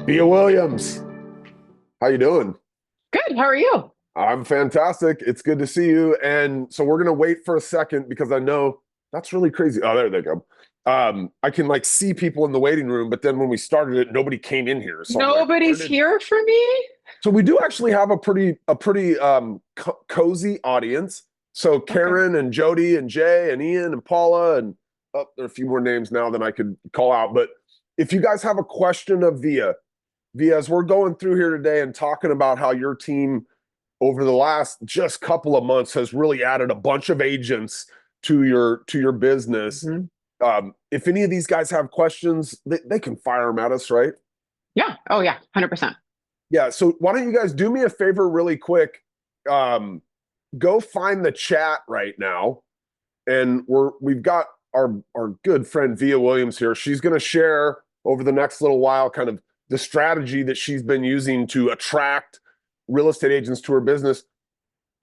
Vija Williams, how you doing? Good. How are you? I'm fantastic. It's good to see you. And so we're gonna wait for a second because I know that's really crazy. Oh, there they go. I can like see people in the waiting room, but then when we started it, nobody came in here. So I'm like, where Nobody's did? here for me? So we do actually have a pretty cozy audience. So Okay. Karen and Jody and Jay and Ian and Paula and there are a few more names now than I could call out. But if you guys have a question of Via, as we're going through here today and talking about how your team over the last just couple of months has really added a bunch of agents to your business. hmm If any of these guys have questions, they can fire them at us, right? Yeah. Oh, yeah. 100%. Yeah. So why don't you guys do me a favor really quick? Um, Go find the chat right now, and we've got our good friend Vija Williams here. She's going to share over the next little while kind of the strategy that she's been using to attract real estate agents to her business.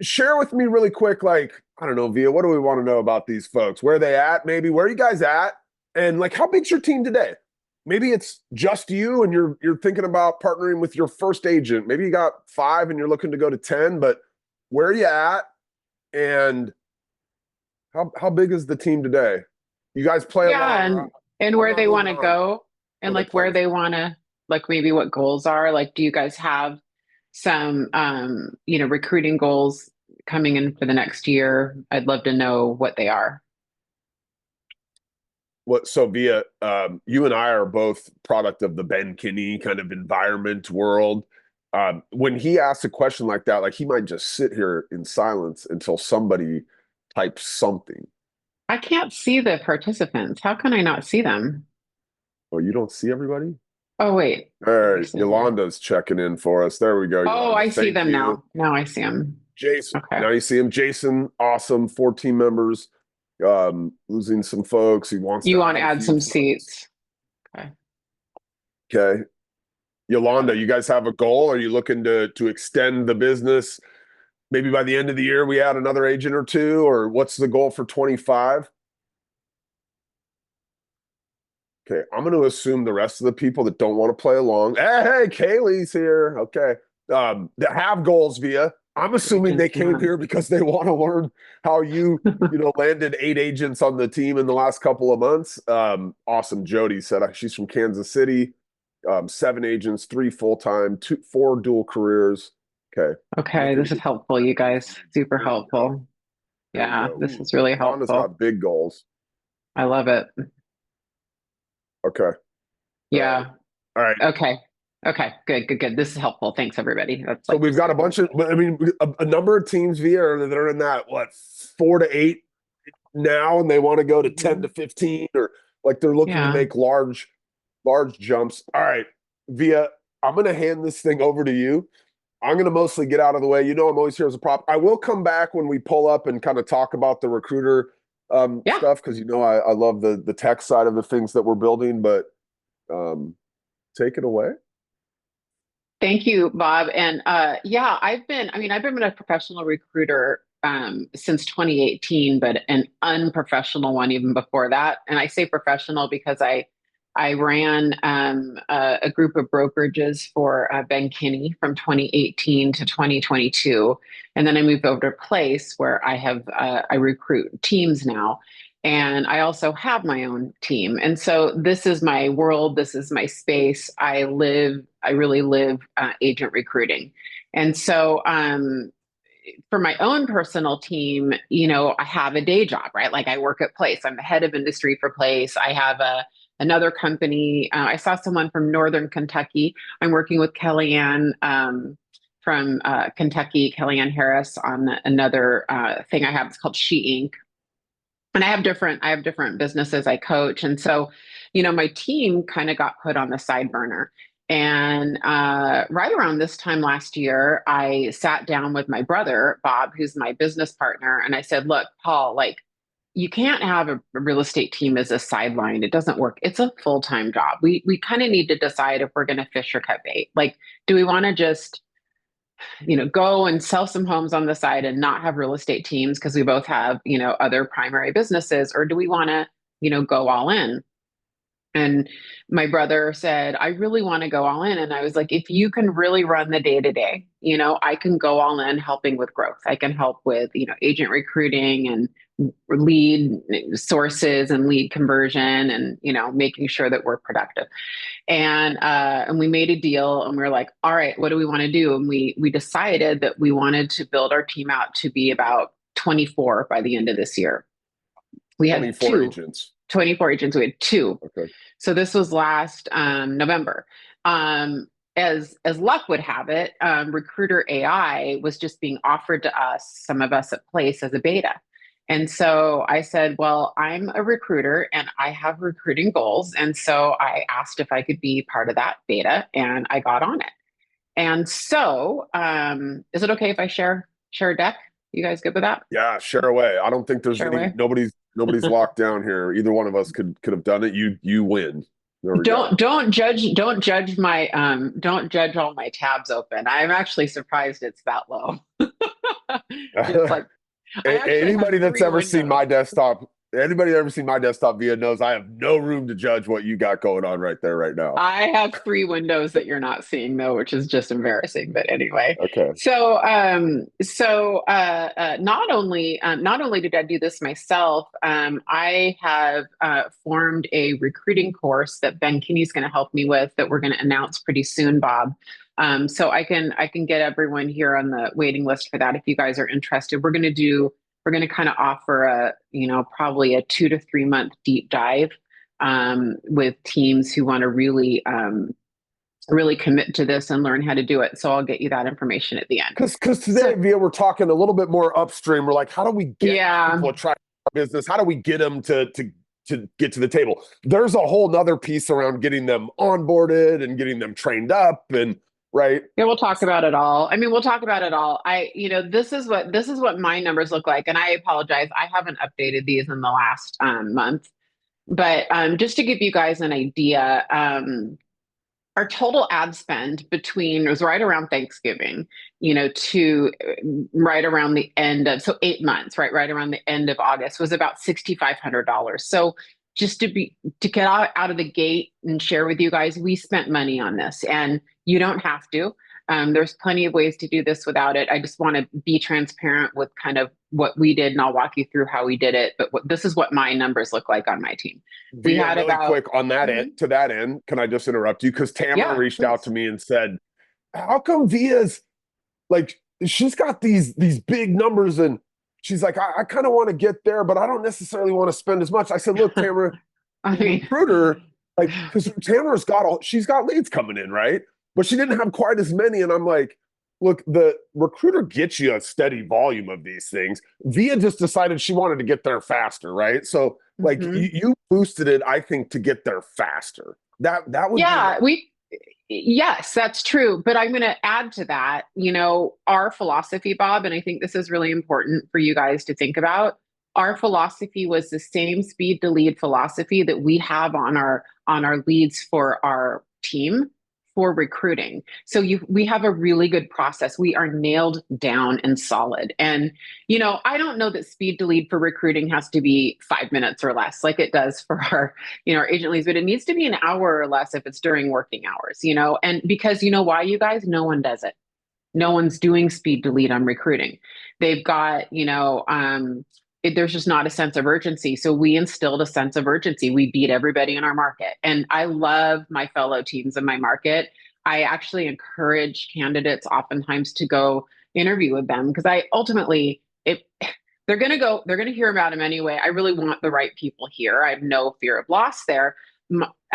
Share with me really quick, like, I don't know, Via, what do we want to know about these folks? Where are they at? Maybe where are you guys at? And like, how big's your team today? Maybe it's just you and you're thinking about partnering with your first agent. Maybe you got five and you're looking to go to 10, but where are you at? And how big is the team today? You guys play Yeah. along. And I'm where not they want moving to on. go and Where they like play. where they want to, like maybe what goals are. Like, do you guys have some, recruiting goals coming in for the next year? I'd love to know what they are. What so Via, you and I are both product of the Ben Kinney kind of environment world. When he asks a question like that, like he might just sit here in silence until somebody types something. I can't see the participants. How can I not see them? Oh, you don't see everybody? Oh, wait. All Let me right, see here. Yolanda's checking in for us. There we go, Oh, Yolanda. I see Thank them you. now. Now I see them. Jason, Okay. now you see him. Jason, awesome. 14 members. Losing some folks. He wants You to want to add a add few some folks. seats. Okay. Okay. Yolanda, you guys have a goal? Are you looking to extend the business? Maybe by the end of the year, we add another agent or two, or what's the goal for 25? Okay, I'm going to assume the rest of the people that don't want to play along. Hey, Kaylee's here. Okay, that have goals via. I'm assuming they Agents came not. here because they want to learn how you landed 8 agents on the team in the last couple of months. Awesome. Jody said she's from Kansas City. 7 agents, 3 full-time, four dual careers. Okay, Okay, looking to this is get to helpful, you guys. Super there you go. helpful. There you Yeah, go. this Ooh, is really Yolanda's helpful. got big goals. I love it. Okay. All Yeah. right. Okay. Okay. Good, good, good. This is helpful. Thanks, everybody. That's So like we've got a super bunch of, helpful. I mean, a number of teams via that are in that, what, 4 to 8 now, and they want to go to 10 to Mhm. 15, or like they're looking to Yeah. make large jumps. All right. Via, I'm going to hand this thing over to you. I'm going to mostly get out of the way. You know, I'm always here as a prop. I will come back when we pull up and kind of talk about the recruiter Yeah. stuff because, I love the tech side of the things that we're building, but um, take it away. Thank you, Bob. And yeah, I've been a professional recruiter since 2018, but an unprofessional one even before that. And I say professional because I ran a group of brokerages for Ben Kinney from 2018 to 2022, and then I moved over to a place where I recruit teams now. And I also have my own team. And so this is my world. This is my space. I really live agent recruiting. And so for my own personal team, I have a day job, right? Like I work at Place. I'm the head of industry for Place. I have another company. I saw someone from Northern Kentucky. I'm working with Kellyanne from Kentucky, Kellyanne Harris, on another thing I have. It's called She Inc. And I have different businesses I coach. And so, my team kind of got put on the side burner. And right around this time last year, I sat down with my brother, Bob, who's my business partner. And I said, look, Paul, like, you can't have a real estate team as a sideline. It doesn't work. It's a full-time job. We kind of need to decide if we're going to fish or cut bait. Like, do we want to just go and sell some homes on the side and not have real estate teams because we both have, other primary businesses, or do we want to, go all in? And my brother said, I really want to go all in. And I was like, if you can really run the day to day, I can go all in helping with growth. I can help with, agent recruiting and lead sources and lead conversion and, making sure that we're productive. And we made a deal and we were like, all right, what do we want to do? And we decided that we wanted to build our team out to be about 24 by the end of this year. We had 24 agents. 24 agents. We had two. Okay. So this was last November. As luck would have it, Recruiter AI was just being offered to us, some of us at Place, as a beta. And so I said, well, I'm a recruiter and I have recruiting goals. And so I asked if I could be part of that beta, and I got on it. And so is it okay if I share a deck? You guys good with that? Yeah, share away. I don't think there's Share away. nobody's locked down here. Either one of us could have done it. You win. There we go. Don't judge my don't judge all my tabs open. I'm actually surprised it's that low. It's like Anybody that's ever seen my desktop, Vija knows I have no room to judge what you got going on right there right now. I have 3 windows that you're not seeing though, which is just embarrassing. But anyway, okay. So not only did I do this myself, I have formed a recruiting course that Ben Kinney's going to help me with, that we're going to announce pretty soon, Bob. So I can get everyone here on the waiting list for that if you guys are interested. We're going to kind of offer probably a 2 to 3 month deep dive with teams who want to really commit to this and learn how to do it. So I'll get you that information at the end. Because today, Vija, we're talking a little bit more upstream. We're like, how do we get people attracted to our business? How do we get them to get to the table? There's a whole nother piece around getting them onboarded and getting them trained up, and right. Yeah, we'll talk about it all. I mean, we'll talk about it all. This is what my numbers look like. And I apologize, I haven't updated these in the last month. But just to give you guys an idea, our total ad spend was right around Thanksgiving, to right around the end of, so 8 months, right around the end of August, was about $6,500. So just to get out of the gate and share with you guys, we spent money on this, and you don't have to. There's plenty of ways to do this without it. I just want to be transparent with kind of what we did, and I'll walk you through how we did it. But this is what my numbers look like on my team. We had really quick on that end. To that end, can I just interrupt you? Because Tamara reached out to me and said, "How come Vija's like, she's got these big numbers, and she's like, I kind of want to get there, but I don't necessarily want to spend as much." I said, "Look, Tamara, recruiter, like, because Tamara's she's got leads coming in, right? But she didn't have quite as many." And I'm like, look, the recruiter gets you a steady volume of these things. Vija just decided she wanted to get there faster, right? So like you boosted it, I think, to get there faster. That was yes, that's true. But I'm going to add to that, our philosophy, Bob, and I think this is really important for you guys to think about. Our philosophy was the same speed to lead philosophy that we have on our leads for our team for recruiting. So we have a really good process. We are nailed down and solid. And, I don't know that speed to lead for recruiting has to be 5 minutes or less, like it does for our agent leads, but it needs to be an hour or less if it's during working hours, and because why, you guys, no one does it. No one's doing speed to lead on recruiting. They've got, there's just not a sense of urgency. So we instilled a sense of urgency. We beat everybody in our market. And I love my fellow teams in my market. I actually encourage candidates oftentimes to go interview with them, because I ultimately, they're going to hear about them anyway. I really want the right people here. I have no fear of loss there.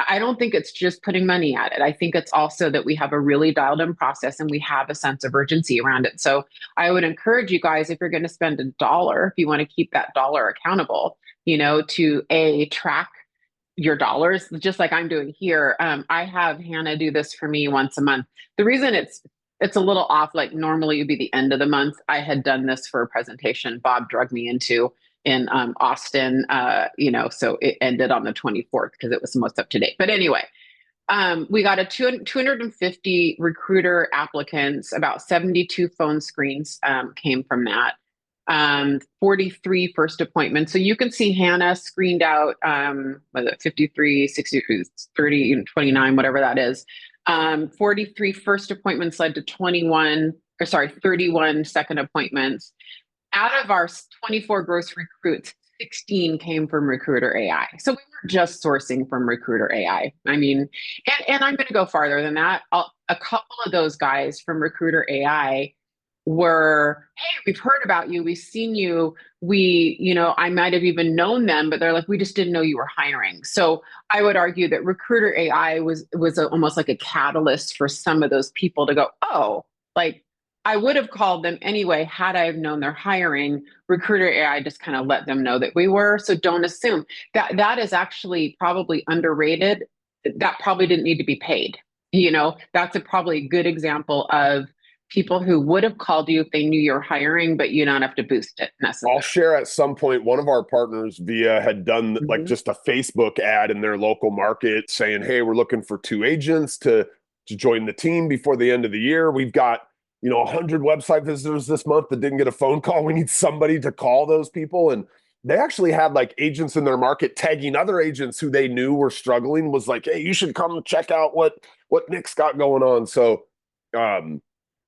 I don't think it's just putting money at it. I think it's also that we have a really dialed in process and we have a sense of urgency around it. So I would encourage you guys, if you're going to spend $1, if you want to keep that dollar accountable, to track your dollars, just like I'm doing here. I have Hannah do this for me once a month. The reason it's a little off, like normally it'd be the end of the month. I had done this for a presentation Bob drugged me into in Austin, so it ended on the 24th because it was the most up to date. But anyway, we got 250 recruiter applicants, about 72 phone screens came from that. 43 first appointments. So you can see Hannah screened out, was it 53, 60, 30, 29, whatever that is. 43 first appointments led to 31 second appointments. Out of our 24 gross recruits, 16 came from Recruiter AI. So we weren't just sourcing from Recruiter AI. I mean, and I'm going to go farther than that. A couple of those guys from Recruiter AI were, hey, we've heard about you, we've seen you, I might have even known them, but they're like, we just didn't know you were hiring. So I would argue that Recruiter AI was almost like a catalyst for some of those people to go, oh, like, I would have called them anyway had I have known they're hiring. Recruiter AI just kind of let them know that we were. So don't assume that is actually probably underrated. That probably didn't need to be paid. That's probably a good example of people who would have called you if they knew you're hiring, but you don't have to boost it necessarily. I'll share at some point, one of our partners, Vija, had done like just a Facebook ad in their local market saying, hey, we're looking for 2 agents to join the team before the end of the year. We've got 100 website visitors this month that didn't get a phone call. We need somebody to call those people. And they actually had like agents in their market tagging other agents who they knew were struggling, was like, hey, you should come check out what Nick's got going on. So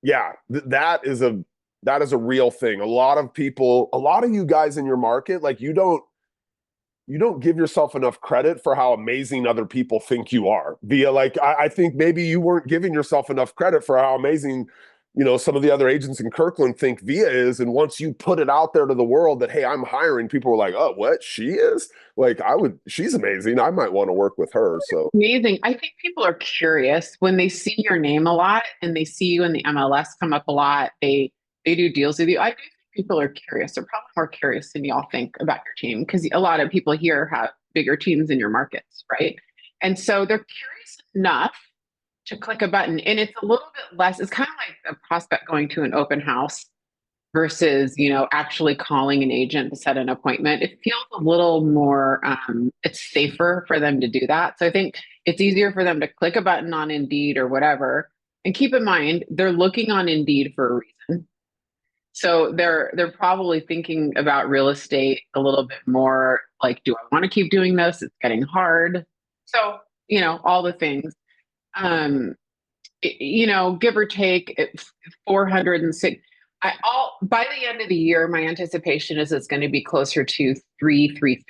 yeah, that is a real thing. A lot of you guys in your market, like you don't give yourself enough credit for how amazing other people think you are. Via, like, I think maybe you weren't giving yourself enough credit for how amazing some of the other agents in Kirkland think Vija is. And once you put it out there to the world that, hey, I'm hiring, people were like, oh, what? She is? Like, she's amazing. I might want to work with her. So amazing. I think people are curious when they see your name a lot and they see you in the MLS come up a lot. They do deals with you. I do think people are curious. They're probably more curious than y'all think about your team, because a lot of people here have bigger teams in your markets, right? And so they're curious enough to click a button, and it's a little bit less. It's kind of like a prospect going to an open house versus actually calling an agent to set an appointment. It feels a little more it's safer for them to do that. So I think it's easier for them to click a button on Indeed or whatever. And keep in mind, they're looking on Indeed for a reason. So they're probably thinking about real estate a little bit more, like, do I want to keep doing this? It's getting hard. So all the things. Give or take 406. By the end of the year, my anticipation is it's going to be closer to 350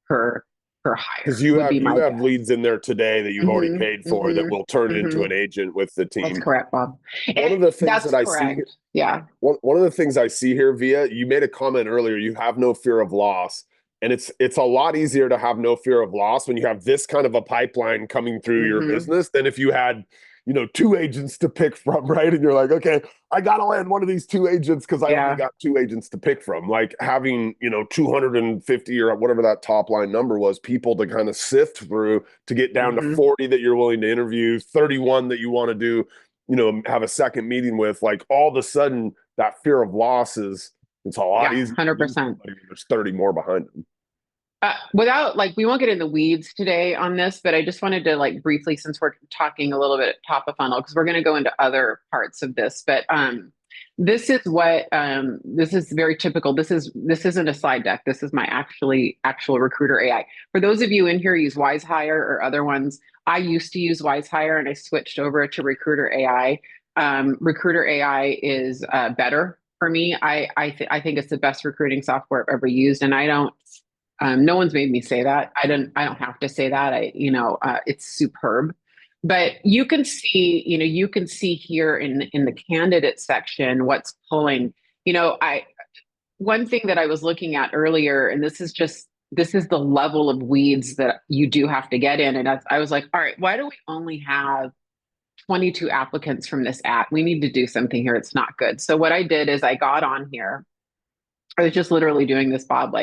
per hire. Because you have leads in there today that you've already paid for that will turn into an agent with the team. That's correct, Bob. One of the things that I see, yeah. One of the things I see here, Vija, you made a comment earlier. You have no fear of loss. And it's a lot easier to have no fear of loss when you have this kind of a pipeline coming through your business than if you had, 2 agents to pick from, right? And you're like, okay, I got to land one of these 2 agents because I only got 2 agents to pick from. Like having, 250 or whatever that top line number was, people to kind of sift through to get down to 40 that you're willing to interview, 31 that you want to do, have a second meeting with. Like all of a sudden that fear of loss it's a lot easier. 100%. There's 30 more behind them. We won't get in the weeds today on this, but I just wanted to briefly, since we're talking a little bit top of funnel, because we're going to go into other parts of this, but this is what, this is very typical. This isn't a slide deck. This is my actual Recruiter AI. For those of you in here who use WiseHire or other ones, I used to use WiseHire and I switched over to Recruiter AI. Recruiter AI is better for me. I think it's the best recruiting software I've ever used, and I don't. No one's made me say that. I don't have to say that. It's superb. But you can see, here in the candidate section what's pulling. One thing that I was looking at earlier, and this is the level of weeds that you do have to get in. And I was like, all right, why do we only have 22 applicants from this ad? We need to do something here. It's not good. So what I did is I got on here. I was just literally doing this, Bob,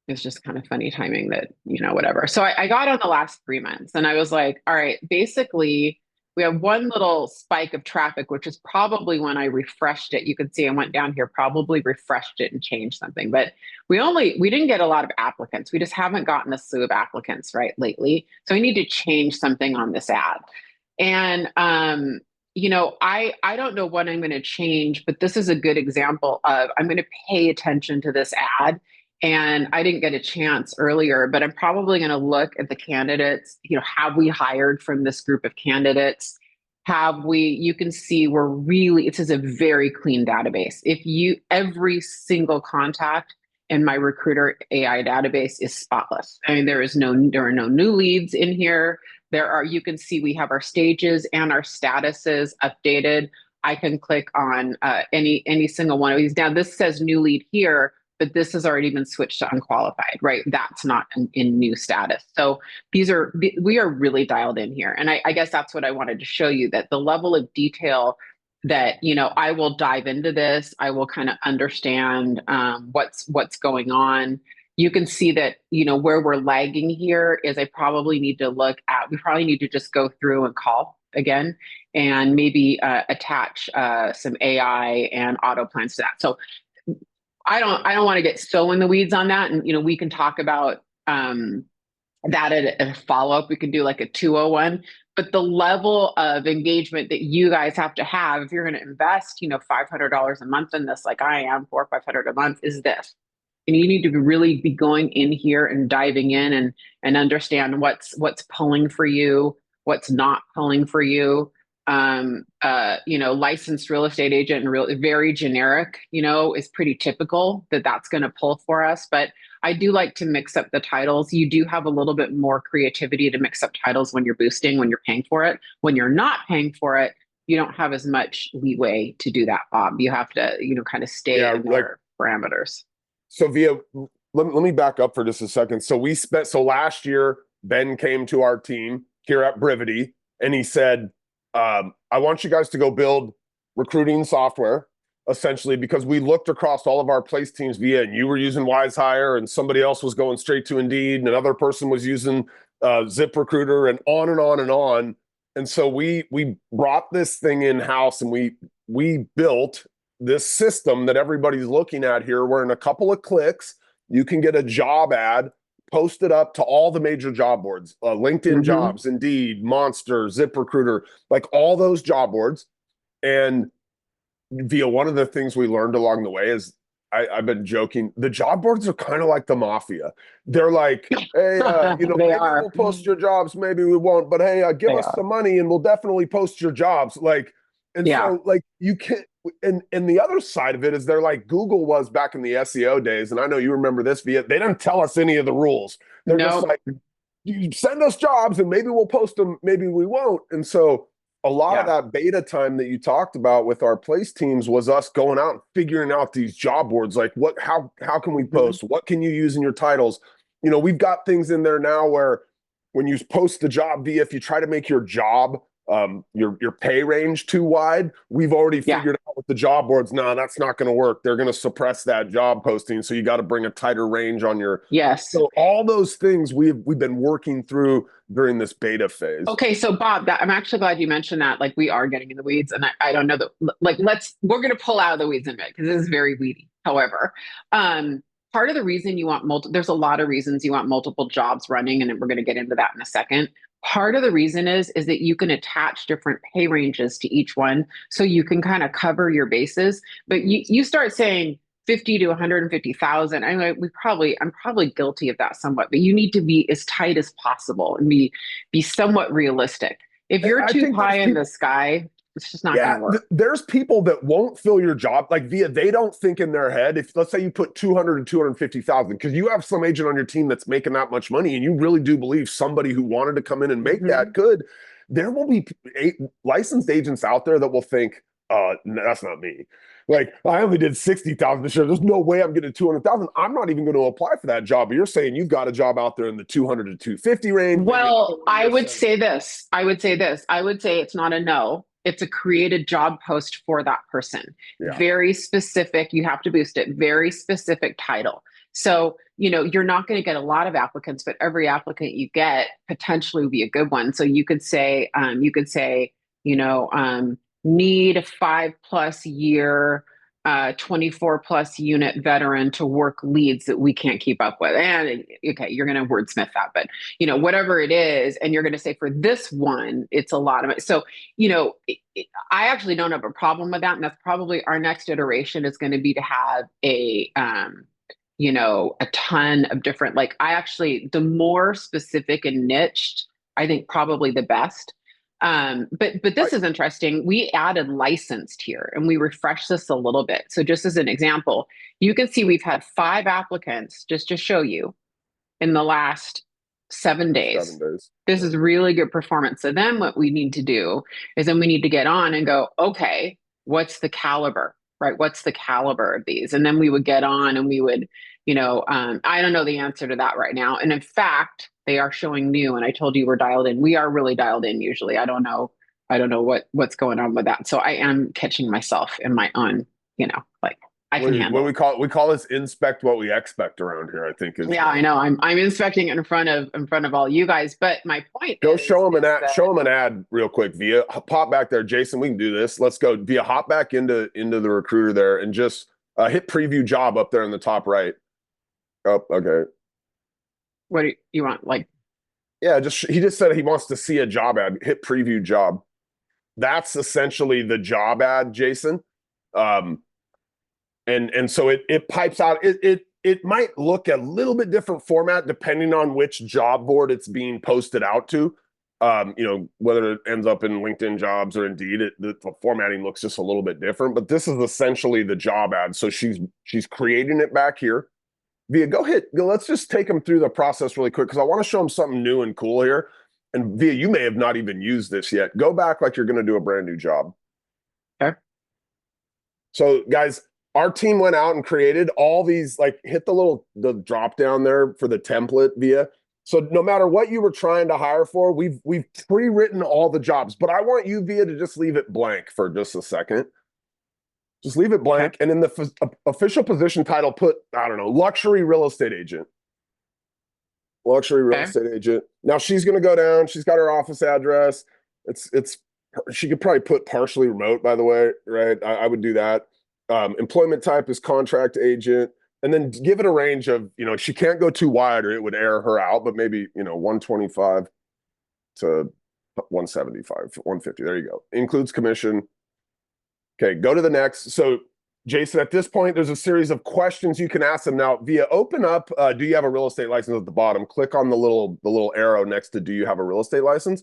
it's just kind of funny timing that, whatever. So I got on the last 3 months and I was like, all right, basically we have one little spike of traffic, which is probably when I refreshed it. You can see I went down here, probably refreshed it and changed something, but we didn't get a lot of applicants. We just haven't gotten a slew of applicants lately. So we need to change something on this ad. And I don't know what I'm going to change, but this is a good example of I'm going to pay attention to this ad. And I didn't get a chance earlier, but I'm probably going to look at the candidates. Have we hired from this group of candidates? You can see this is a very clean database. Every single contact in my recruiter AI database is spotless. I mean, there are no new leads in here. You can see we have our stages and our statuses updated. I can click on any single one of these. Now, this says new lead here, but this has already been switched to unqualified, right? That's not in new status. So we are really dialed in here. And I guess that's what I wanted to show you, that the level of detail that, I will dive into this. I will kind of understand what's going on. You can see that, where we're lagging here is we probably need to just go through and call again and maybe attach some AI and auto plans to that. So I don't want to get so in the weeds on that. And, we can talk about that at a follow-up. We can do like a 201. But the level of engagement that you guys have to have if you're going to invest, $500 a month in this, like I am, 400 or 500 a month, is this. And you need to really be going in here and diving in and understand what's pulling for you, what's not pulling for you. Licensed real estate agent and very generic, is pretty typical that's going to pull for us. But I do like to mix up the titles. You do have a little bit more creativity to mix up titles when you're boosting, when you're paying for it. When you're not paying for it, you don't have as much leeway to do that, Bob. You have to, kind of stay in their parameters. So Vija, let me back up for just a second. So last year, Ben came to our team here at Brivity and he said, I want you guys to go build recruiting software, essentially, because we looked across all of our place teams and you were using WiseHire and somebody else was going straight to Indeed and another person was using ZipRecruiter and on and on and on. And so we brought this thing in-house and we built this system that everybody's looking at here, where in a couple of clicks, you can get a job ad posted up to all the major job boards, LinkedIn Jobs, Indeed, Monster, ZipRecruiter, like all those job boards. And Vija, one of the things we learned along the way is I've been joking. The job boards are kind of like the mafia. They're like, hey, maybe we'll post your jobs, maybe we won't, but hey, give us some money and we'll definitely post your jobs. So like you can't. And the other side of it is they're like Google was back in the SEO days. And I know you remember this, Vija. They didn't tell us any of the rules. They're just like, you send us jobs and maybe we'll post them, maybe we won't. And so a lot of that beta time that you talked about with our place teams was us going out and figuring out these job boards. Like how can we post? What can you use in your titles? We've got things in there now where when you post the job, Vija, if you try to make your job your pay range too wide, we've already figured out with the job boards, no, that's not going to work. They're going to suppress that job posting. So you got to bring a tighter range on your. So all those things we've been working through during this beta phase. Okay. So Bob, I'm actually glad you mentioned that. Like we are getting in the weeds and I don't know that, like, we're going to pull out of the weeds in a minute because this is very weedy. However, part of the reason you want there's a lot of reasons you want multiple jobs running, and we're going to get into that in a second. Part of the reason is that you can attach different pay ranges to each one, so you can kind of cover your bases. But you start saying 50 to 150,000. I'm probably guilty of that somewhat, but you need to be as tight as possible and be somewhat realistic. If you're too high in the sky, it's just not going to work. There's people that won't fill your job. Like Vija, they don't think in their head, if let's say you put 200 and 250,000, because you have some agent on your team that's making that much money and you really do believe somebody who wanted to come in and make that good, there will be licensed agents out there that will think, that's not me. Like, I only did 60,000 this year. There's no way I'm getting 200,000. I'm not even going to apply for that job. But you're saying you've got a job out there in the 200 to 250 range. Well, I would say this. I would say it's not a no. It's a created job post for that person. Very specific. You have to boost it. Very specific title. So, you're not going to get a lot of applicants, but every applicant you get potentially would be a good one. So you could say, need a 5+ year 24 plus unit veteran to work leads that we can't keep up with. And okay, you're going to wordsmith that, but whatever it is, and you're going to say for this one, it's a lot of it. So, I actually don't have a problem with that. And that's probably our next iteration is going to be to have a ton of different, like the more specific and niched, I think probably the best. But this is interesting. We added licensed here and we refreshed this a little bit. So just as an example, you can see we've had 5 applicants just to show you in the last 7 days. 7 days. This is really good performance. So then what we need to do is then we need to get on and go, okay, what's the caliber, right? What's the caliber of these? And then we would get on and we would, I don't know the answer to that right now. And in fact, they are showing new, and I told you we're dialed in. We are really dialed in usually. I don't know what's going on with that. So I am catching myself in my own, like I can handle. What we call this inspect what we expect around here, I think is. Yeah, I know. I'm inspecting it in front of all you guys. But my point is show them an ad real quick, Via. Pop back there, Jason. We can do this. Let's go. Via, hop back into the recruiter there and just hit preview job up there in the top right. Oh, okay. What do you want? Like, yeah, he just said he wants to see a job ad. Hit preview job. That's essentially the job ad, Jason. And so it pipes out. It might look a little bit different format depending on which job board it's being posted out to. Whether it ends up in LinkedIn Jobs or Indeed, the formatting looks just a little bit different. But this is essentially the job ad. So she's creating it back here. Via, let's just take them through the process really quick because I want to show them something new and cool here. And Via, you may have not even used this yet. Go back like you're going to do a brand new job. Okay. So guys, our team went out and created all these, like hit the drop down there for the template, Via. So no matter what you were trying to hire for, we've pre-written all the jobs, but I want you, Via, to just leave it blank for just a second. Just leave it blank. And in the official position title, put, I don't know, luxury real estate agent. Luxury real estate agent. Now she's going to go down. She's got her office address. She could probably put partially remote, by the way, right? I would do that. Employment type is contract agent. And then give it a range of, she can't go too wide or it would air her out, but maybe, 125 to 175, 150. There you go. Includes commission. Okay, go to the next. So, Jason, at this point, there's a series of questions you can ask them. Now, Via, open up, do you have a real estate license at the bottom? Click on the little arrow next to do you have a real estate license?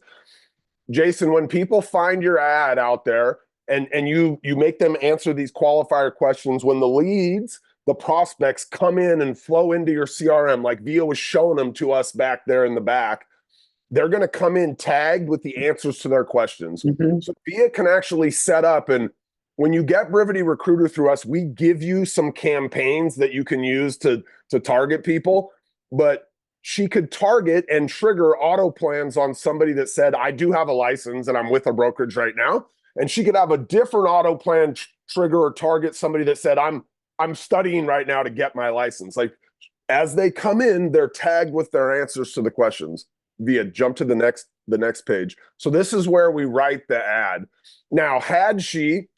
Jason, when people find your ad out there and you make them answer these qualifier questions, when the leads, the prospects come in and flow into your CRM, like Via was showing them to us back there in the back, they're going to come in tagged with the answers to their questions. Mm-hmm. So Via can actually set up, and when you get Brivity Recruiter through us, we give you some campaigns that you can use to target people, but she could target and trigger auto plans on somebody that said, I do have a license and I'm with a brokerage right now. And she could have a different auto plan trigger or target somebody that said, I'm studying right now to get my license. Like as they come in, they're tagged with their answers to the questions. Via, jump to the next page. So this is where we write the ad. Now, had she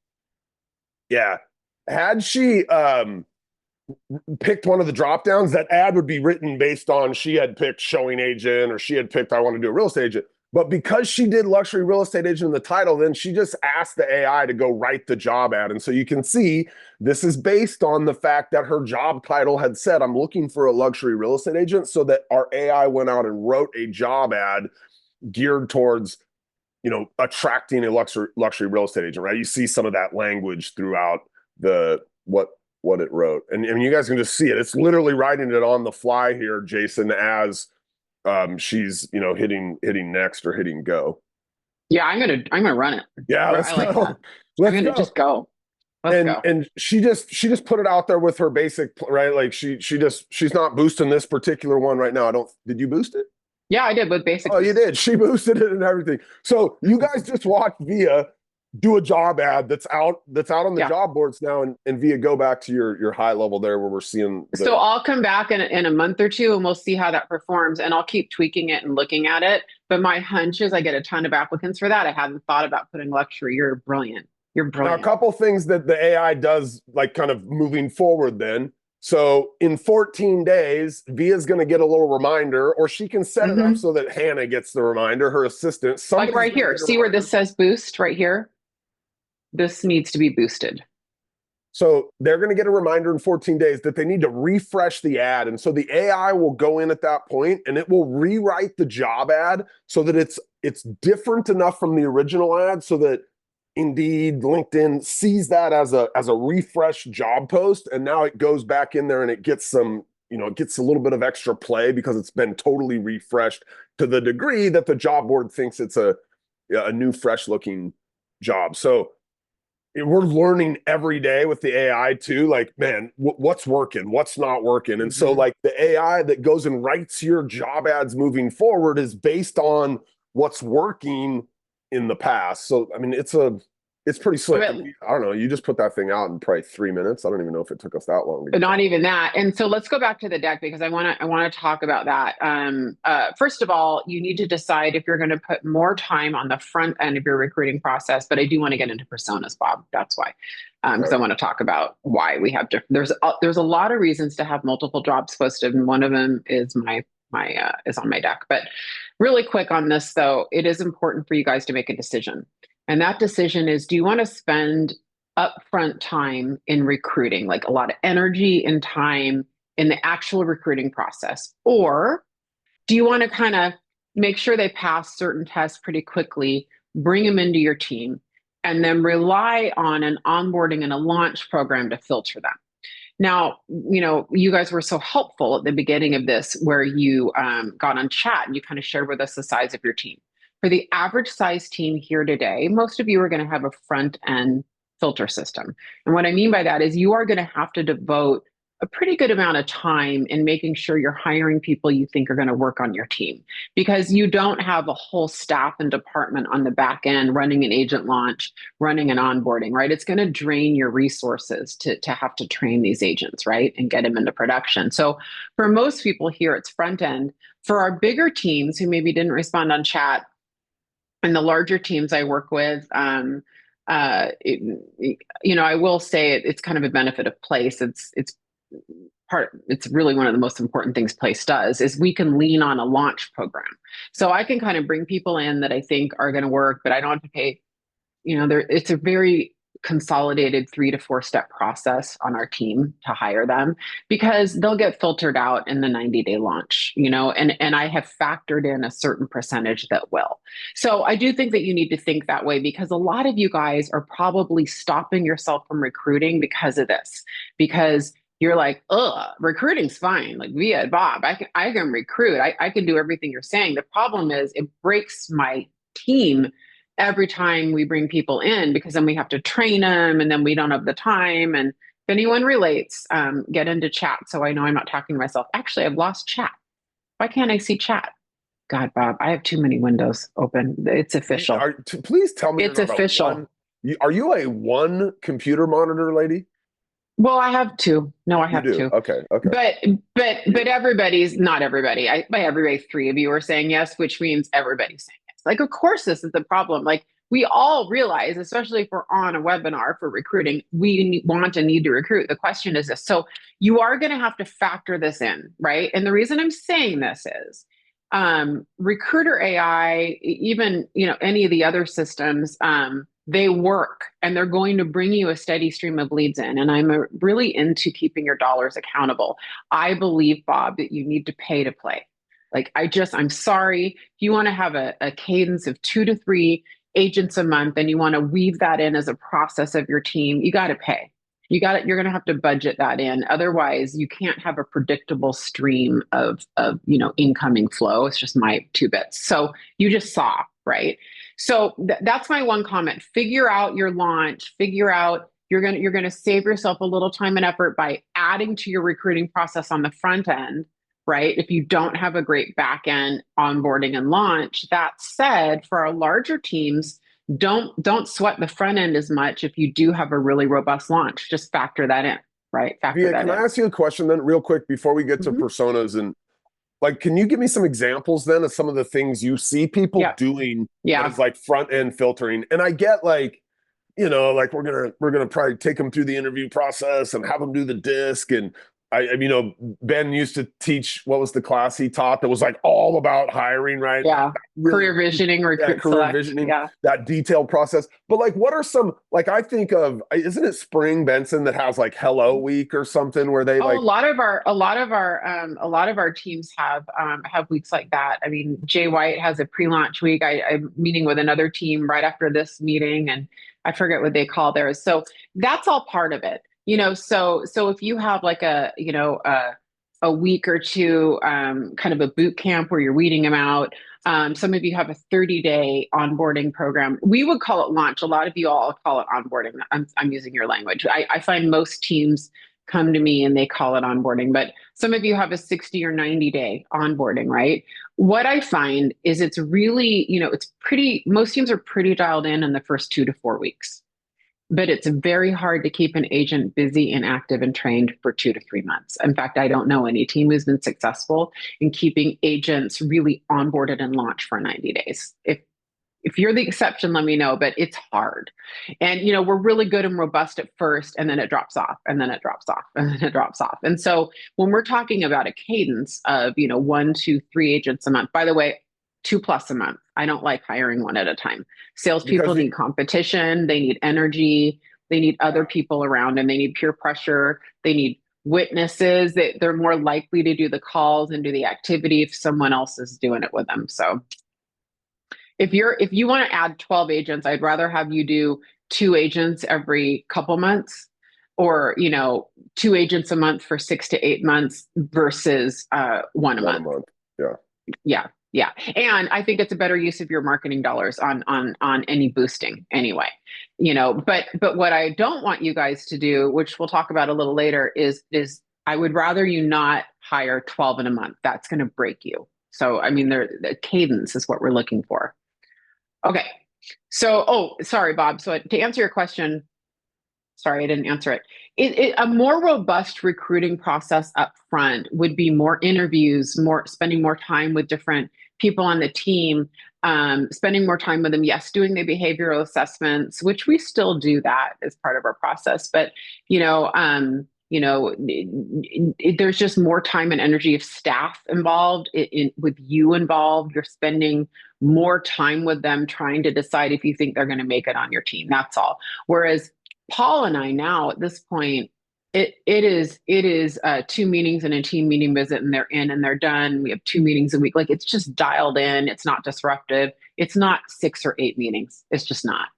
picked one of the drop downs, that ad would be written based on she had picked showing agent or she had picked I want to do a real estate agent. But because she did luxury real estate agent in the title, then she just asked the AI to go write the job ad. And so you can see this is based on the fact that her job title had said, I'm looking for a luxury real estate agent, so that our AI went out and wrote a job ad geared towards, attracting a luxury real estate agent, right? You see some of that language throughout what it wrote. And you guys can just see it. It's literally writing it on the fly here, Jason, as she's hitting next or hitting go. Yeah, I'm gonna run it. Yeah, let's like go. I'm gonna just go. Let's go. And she just put it out there with her basic, right? Like she's not boosting this particular one right now. Did you boost it? Yeah, I did with basic. Oh, you did. She boosted it and everything. So you guys just watch Via do a job ad that's out on the job boards now, and Via, go back to your high level there where we're seeing. So I'll come back in a month or two and we'll see how that performs, and I'll keep tweaking it and looking at it. But my hunch is I get a ton of applicants for that. I hadn't thought about putting luxury. You're brilliant. You're Now, a brilliant. couple things that the AI does, like kind of moving forward then. So in 14 days, Via's going to get a little reminder, or she can set it up Hmm. so that Hannah gets the reminder, her assistant. Like Somebody's right going to here. get a See where this reminder. says boost right here? This needs to be boosted. So they're going to get a reminder in 14 days that they need to refresh the ad. And so the AI will go in at that point and it will rewrite the job ad so that it's different enough from the original ad so that Indeed, LinkedIn sees that as a refresh job post, and now it goes back in there and it gets some, it gets a little bit of extra play because it's been totally refreshed to the degree that the job board thinks it's a new, fresh looking job. So we're learning every day with the AI too. Like, man, what's working, what's not working, and so Hmm. like the AI that goes and writes your job ads moving forward is based on what's working in the past. So I mean, it's pretty slick. But I don't know. You just put that thing out in probably 3 minutes. I don't even know if it took us that long to get that. not even that. And so let's go back to the deck because I want to talk about that. First of all, you need to decide if you're going to put more time on the front end of your recruiting process. But I do want to get into personas, Bob. That's why, because I want to talk about why we have different. There's a lot of reasons to have multiple jobs posted, and one of them is my is on my deck. But really quick on this though, it is important for you guys to make a decision. And that decision is, do you want to spend upfront time in recruiting, like a lot of energy and time in the actual recruiting process? Or do you want to kind of make sure they pass certain tests pretty quickly, bring them into your team, and then rely on an onboarding and a launch program to filter them? Now, you guys were so helpful at the beginning of this where you got on chat and you kind of shared with us the size of your team. For the average size team here today, most of you are going to have a front end filter system. And what I mean by that is you are going to have to devote a pretty good amount of time in making sure you're hiring people you think are going to work on your team because you don't have a whole staff and department on the back end running an agent launch, running an onboarding, right? It's going to drain your resources to have to train these agents, right? And get them into production. So for most people here, it's front end. For our bigger teams who maybe didn't respond on chat, and the larger teams I work with, I will say it's kind of a benefit of place. It's really one of the most important things place does is we can lean on a launch program. So I can kind of bring people in that I think are going to work, but I don't have to pay, it's a very consolidated 3 to 4 step process on our team to hire them because they'll get filtered out in the 90-day launch, and I have factored in a certain percentage that will. So I do think that you need to think that way because a lot of you guys are probably stopping yourself from recruiting because of this, because you're like, recruiting's fine. Like Via, Bob, I can recruit. I can do everything you're saying. The problem is it breaks my team every time we bring people in because then we have to train them and then we don't have the time. And if anyone relates, get into chat so I know I'm not talking to myself. Actually, I've lost chat. Why can't I see chat? God, Bob, I have too many windows open. It's official. Please tell me you're It's not a official. one. Are you a one computer monitor lady? Well, I have two. No, I You have do. two. Okay. Okay. But everybody's not everybody. By everybody, three of you are saying yes, which means everybody's saying yes. Like, of course, this is the problem. Like, we all realize, especially if we're on a webinar for recruiting, we want and need to recruit. The question is this. So you are going to have to factor this in, right? And the reason I'm saying this is recruiter AI, even any of the other systems, they work and they're going to bring you a steady stream of leads in. And I'm really into keeping your dollars accountable. I believe, Bob, that you need to pay to play. Like, I'm sorry. If you want to have a cadence of 2 to 3 agents a month and you want to weave that in as a process of your team, you got to pay. You're going to have to budget that in. Otherwise, you can't have a predictable stream of incoming flow. It's just my 2 bits. So you just saw, right? So that's my one comment. Figure out your launch. Figure out you're going to save yourself a little time and effort by adding to your recruiting process on the front end, right? If you don't have a great back end onboarding and launch. That said, for our larger teams, don't sweat the front end as much if you do have a really robust launch. Just factor that in, right? Factor Via, that can in. I ask you a question then, real quick, before we get to Mhm. personas? And like, can you give me some examples then of some of the things you see people Yeah. doing that Yeah. is like front end filtering? And I get like, like we're gonna probably take them through the interview process and have them do the disc. And Ben used to teach, what was the class he taught that was like all about hiring, right? Yeah. Really, Career visioning, yeah, recruit career select. visioning, Yeah. that detailed process. But like, what are some, like, I think of, isn't it Spring Benson that has like Hello Week or something where they Oh, like, a lot of our teams have weeks like that. I mean, Jay White has a pre-launch week. I'm meeting with another team right after this meeting, and I forget what they call theirs. So that's all part of it. So if you have like a week or two, kind of a boot camp where you're weeding them out. Some of you have a 30-day onboarding program. We would call it launch. A lot of you all call it onboarding. I'm using your language. I find most teams come to me and they call it onboarding, but some of you have a 60 or 90-day onboarding, right? What I find is it's really, most teams are pretty dialed in the first 2 to 4 weeks, but it's very hard to keep an agent busy and active and trained for 2 to 3 months. In fact, I don't know any team who's been successful in keeping agents really onboarded and launched for 90 days. If you're the exception, let me know, but it's hard. And, we're really good and robust at first, and then it drops off, and then it drops off, and then it drops off. And so when we're talking about a cadence of, 1, 2, 3 agents a month, by the way, 2+ a month, I don't like hiring one at a time. Salespeople need competition, they need energy, they need other people around, and they need peer pressure, they need witnesses. They're more likely to do the calls and do the activity if someone else is doing it with them. So if you want to add 12 agents, I'd rather have you do 2 agents every couple months, or 2 agents a month for 6 to 8 months versus one a month. Yeah. Yeah. And I think it's a better use of your marketing dollars on any boosting anyway. But what I don't want you guys to do, which we'll talk about a little later, is I would rather you not hire 12 in a month. That's going to break you. So I mean, the cadence is what we're looking for. Okay. So, sorry, Bob. So to answer your question, sorry, I didn't answer it. A more robust recruiting process up front would be more interviews, spending more time with different people on the team, spending more time with them. Yes, doing the behavioral assessments, which we still do that as part of our process. But there's just more time and energy of staff involved with you involved. You're spending more time with them trying to decide if you think they're going to make it on your team. That's all. Whereas Paul and I now at this point, it is 2 meetings and a team meeting visit, and they're in and they're done. We have 2 meetings a week. Like, it's just dialed in. It's not disruptive. It's not 6 or 8 meetings. It's just not.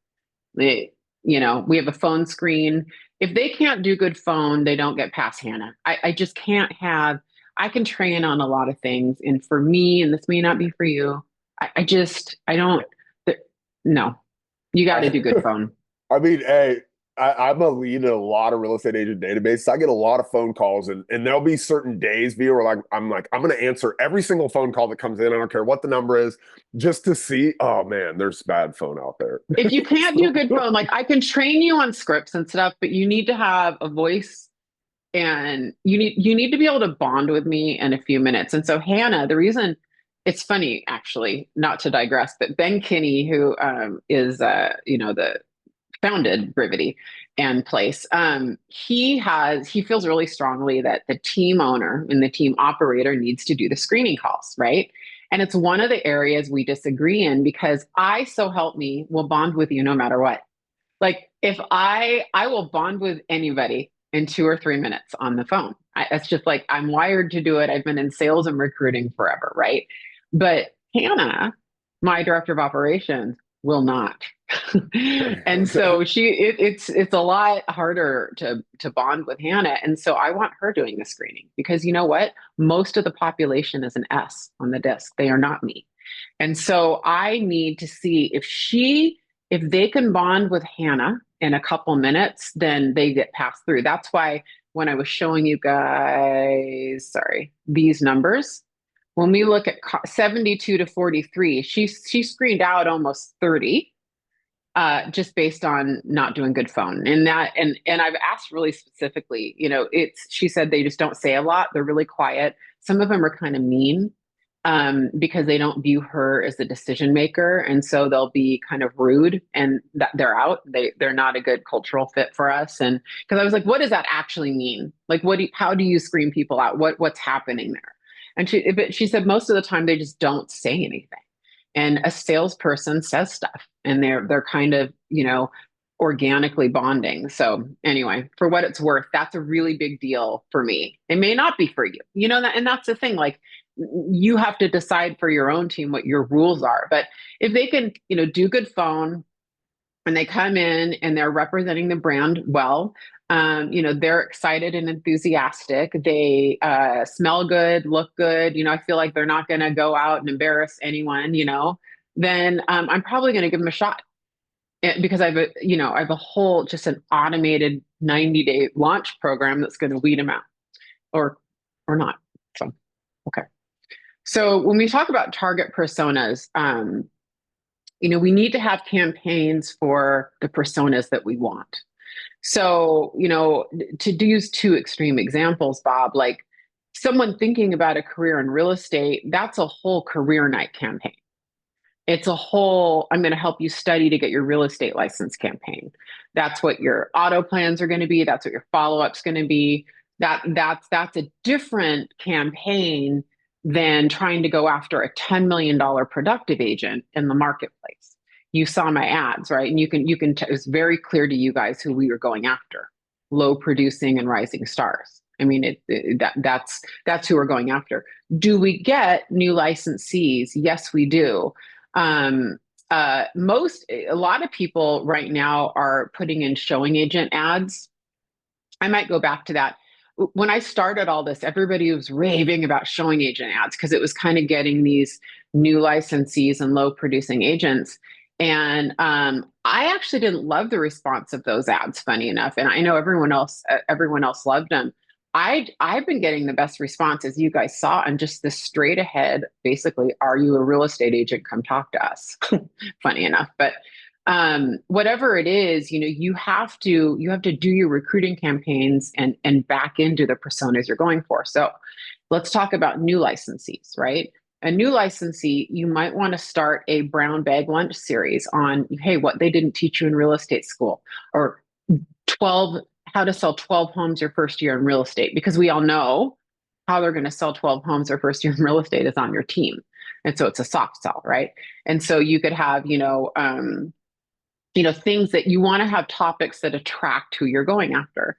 We have a phone screen. If they can't do good phone, they don't get past Hannah. I just can't have. I can train on a lot of things, and for me, and this may not be for you, I don't. No, you got to do good phone. I mean, hey, I'm a lead in a lot of real estate agent databases. I get a lot of phone calls, and there'll be certain days, Via, where I'm going to answer every single phone call that comes in. I don't care what the number is, just to see. Oh man, there's bad phone out there. If you can't do good phone, like, I can train you on scripts and stuff, but you need to have a voice, and you need to be able to bond with me in a few minutes. And so Hannah, the reason. It's funny, actually, not to digress, but Ben Kinney, who is the founded Brivity and Place, he feels really strongly that the team owner and the team operator needs to do the screening calls, right? And it's one of the areas we disagree in, because so help me, will bond with you no matter what. Like, if I will bond with anybody in 2 or 3 minutes on the phone. It's just like, I'm wired to do it. I've been in sales and recruiting forever, right? But Hannah, my director of operations, will not. And so it's a lot harder to bond with Hannah. And so I want her doing the screening, because you know what? Most of the population is an S on the disc. They are not me. And so I need to see if they can bond with Hannah in a couple minutes, then they get passed through. That's why when I was showing you guys, these numbers, when we look at 72 to 43, she screened out almost 30, just based on not doing good phone. And I've asked really specifically, she said they just don't say a lot. They're really quiet. Some of them are kind of mean. because they don't view her as the decision maker. And so they'll be kind of rude and that they're out. They're not a good cultural fit for us. And because I was like, what does that actually mean? Like, how do you screen people out? What's happening there? And she said most of the time they just don't say anything. And a salesperson says stuff and they're kind of, organically bonding. So anyway, for what it's worth, that's a really big deal for me. It may not be for you, and that's the thing. Like, you have to decide for your own team what your rules are. But if they can, do good phone and they come in and they're representing the brand well, they're excited and enthusiastic. They smell good, look good. I feel like they're not going to go out and embarrass anyone, then I'm probably going to give them a shot. Because I have a whole, just an automated 90-day launch program that's going to weed them out or not. So, okay. So when we talk about target personas, we need to have campaigns for the personas that we want. So, to use two extreme examples, Bob, like someone thinking about a career in real estate, that's a whole career night campaign. It's a whole, I'm going to help you study to get your real estate license campaign. That's what your auto plans are going to be. That's what your follow-up's going to be. That's a different campaign than trying to go after a $10 million productive agent in the marketplace. You saw my ads, right? And it was very clear to you guys who we were going after: low producing and rising stars. I mean, that's who we're going after. Do we get new licensees? Yes, we do. A lot of people right now are putting in showing agent ads. I might go back to that. When I started all this, everybody was raving about showing agent ads because it was kind of getting these new licensees and low producing agents. And I actually didn't love the response of those ads, funny enough. And I know everyone else loved them. I've been getting the best response, as you guys saw, and just this straight ahead, basically, are you a real estate agent? Come talk to us. Funny enough, but whatever it is, you have to do your recruiting campaigns and back into the personas you're going for. So let's talk about new licensees, right? A new licensee, you might want to start a brown bag lunch series on, hey, what they didn't teach you in real estate school, or 12 how to sell 12 homes your first year in real estate, because we all know how they're going to sell 12 homes their first year in real estate is on your team. And so it's a soft sell, right? And so you could have, things that you want to have, topics that attract who you're going after.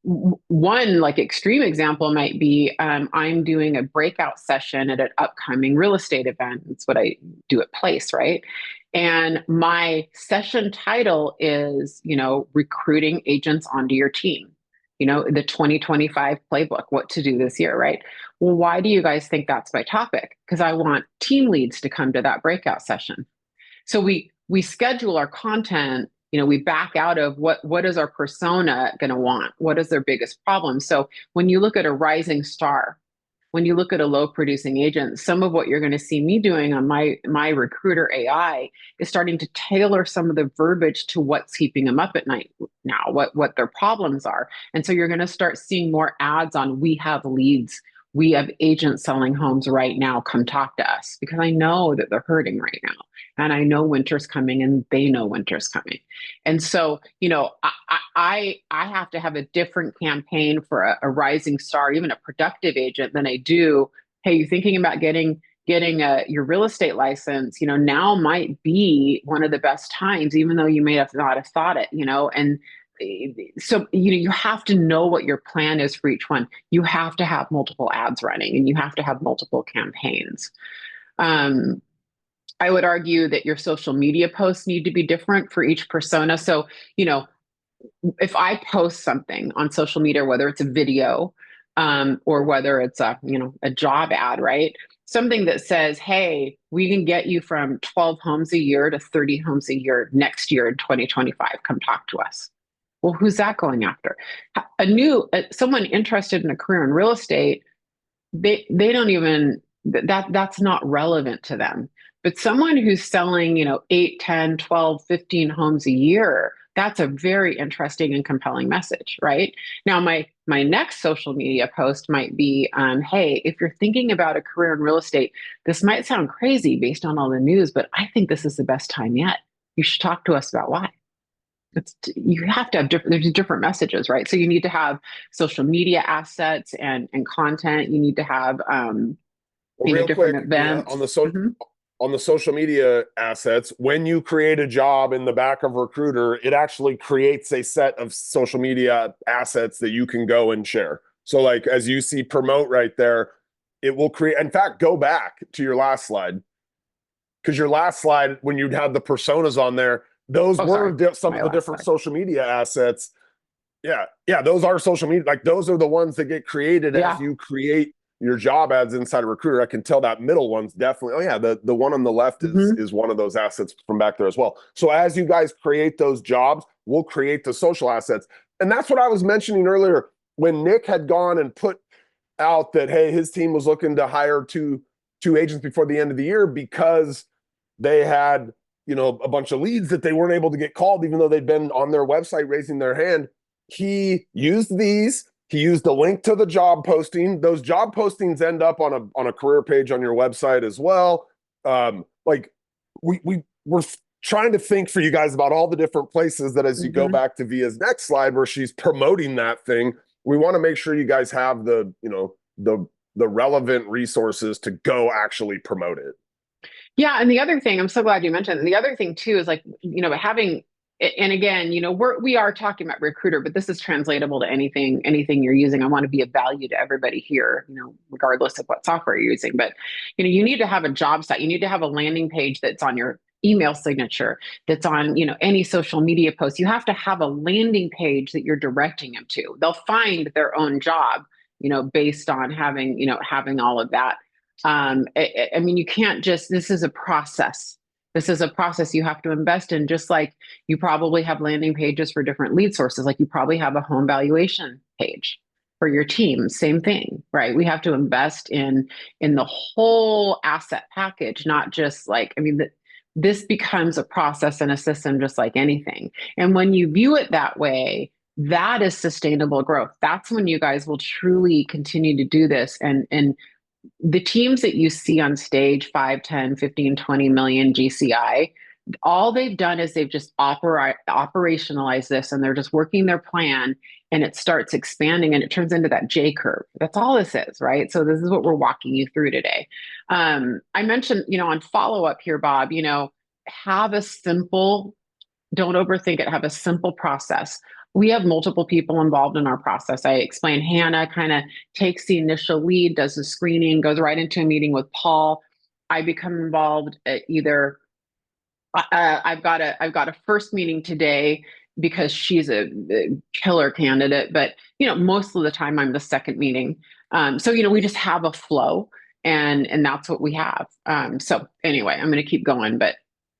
One like extreme example might be I'm doing a breakout session at an upcoming real estate event. It's what I do at Place, right? And my session title is, recruiting agents onto your team, the 2025 playbook, what to do this year, right? Well, why do you guys think that's my topic? Because I want team leads to come to that breakout session. So we schedule our content, we back out of what is our persona going to want? What is their biggest problem? So when you look at a rising star, when you look at a low producing agent, some of what you're going to see me doing on my recruiter AI is starting to tailor some of the verbiage to what's keeping them up at night now, what their problems are. And so you're going to start seeing more ads on, we have leads. We have agents selling homes right now. Come talk to us, because I know that they're hurting right now. And I know winter's coming and they know winter's coming. And so, I have to have a different campaign for a rising star, even a productive agent, than I do, hey, you thinking about getting your real estate license, now might be one of the best times, even though you may have not have thought it, and so, you have to know what your plan is for each one. You have to have multiple ads running and you have to have multiple campaigns. I would argue that your social media posts need to be different for each persona. So, if I post something on social media, whether it's a video, or whether it's a job ad, right? Something that says, hey, we can get you from 12 homes a year to 30 homes a year next year in 2025. Come talk to us. Well, who's that going after? Someone interested in a career in real estate, they don't even, that's not relevant to them. But someone who's selling, 8, 10, 12, 15 homes a year, That's a very interesting and compelling message, right? Now, my next social media post might be, hey, if you're thinking about a career in real estate, this might sound crazy based on all the news, but I think this is the best time yet. You should talk to us about why. You have to have there's different messages, right? So you need to have social media assets and content. You need to have Real different quick, Via, events. on the social media assets, when you create a job in the back of Recruiter, it actually creates a set of social media assets that you can go and share. So like as you see promote right there, it will create, in fact, go back to your last slide. Because your last slide, when you'd have the personas on there, those were some of the different social media assets. Yeah, those are social media. Like those are the ones that get created as you create your job ads inside a Recruiter. I can tell that middle one's definitely, oh yeah, the one on the left is one of those assets from back there as well. So as you guys create those jobs, we'll create the social assets. And that's what I was mentioning earlier when Nick had gone and put out that, hey, his team was looking to hire two agents before the end of the year because they had, a bunch of leads that they weren't able to get called, even though they'd been on their website raising their hand. He used these. He used the link to the job posting. Those job postings end up on a career page on your website as well. Like we're trying to think for you guys about all the different places that as you go back to Via's next slide where she's promoting that thing, we want to make sure you guys have the relevant resources to go actually promote it. Yeah, and the other thing, I'm so glad you mentioned, the other thing too is like, having, and again, we are talking about Recruiter, but this is translatable to anything you're using. I want to be of value to everybody here, regardless of what software you're using. But, you need to have a job site. You need to have a landing page that's on your email signature, that's on, any social media post. You have to have a landing page that you're directing them to. They'll find their own job, based on having all of that. I mean, you can't just, this is a process. This is a process you have to invest in, just like you probably have landing pages for different lead sources. Like you probably have a home valuation page for your team. Same thing, right? We have to invest in the whole asset package, not just like, this becomes a process and a system just like anything. And when you view it that way, that is sustainable growth. That's when you guys will truly continue to do this. And the teams that you see on stage, 5, 10, 15, 20 million GCI, all they've done is they've just operationalized this and they're just working their plan and it starts expanding and it turns into that J curve. That's all this is, right? So this is what we're walking you through today. I mentioned, on follow-up here, Bob, have a simple, don't overthink it, have a simple process. We have multiple people involved in our process. I explained Hannah kind of takes the initial lead, does the screening, goes right into a meeting with Paul. I become involved at either I've got a first meeting today because she's a killer candidate, but most of the time I'm the second meeting. So we just have a flow, and that's what we have. So anyway, I'm going to keep going, but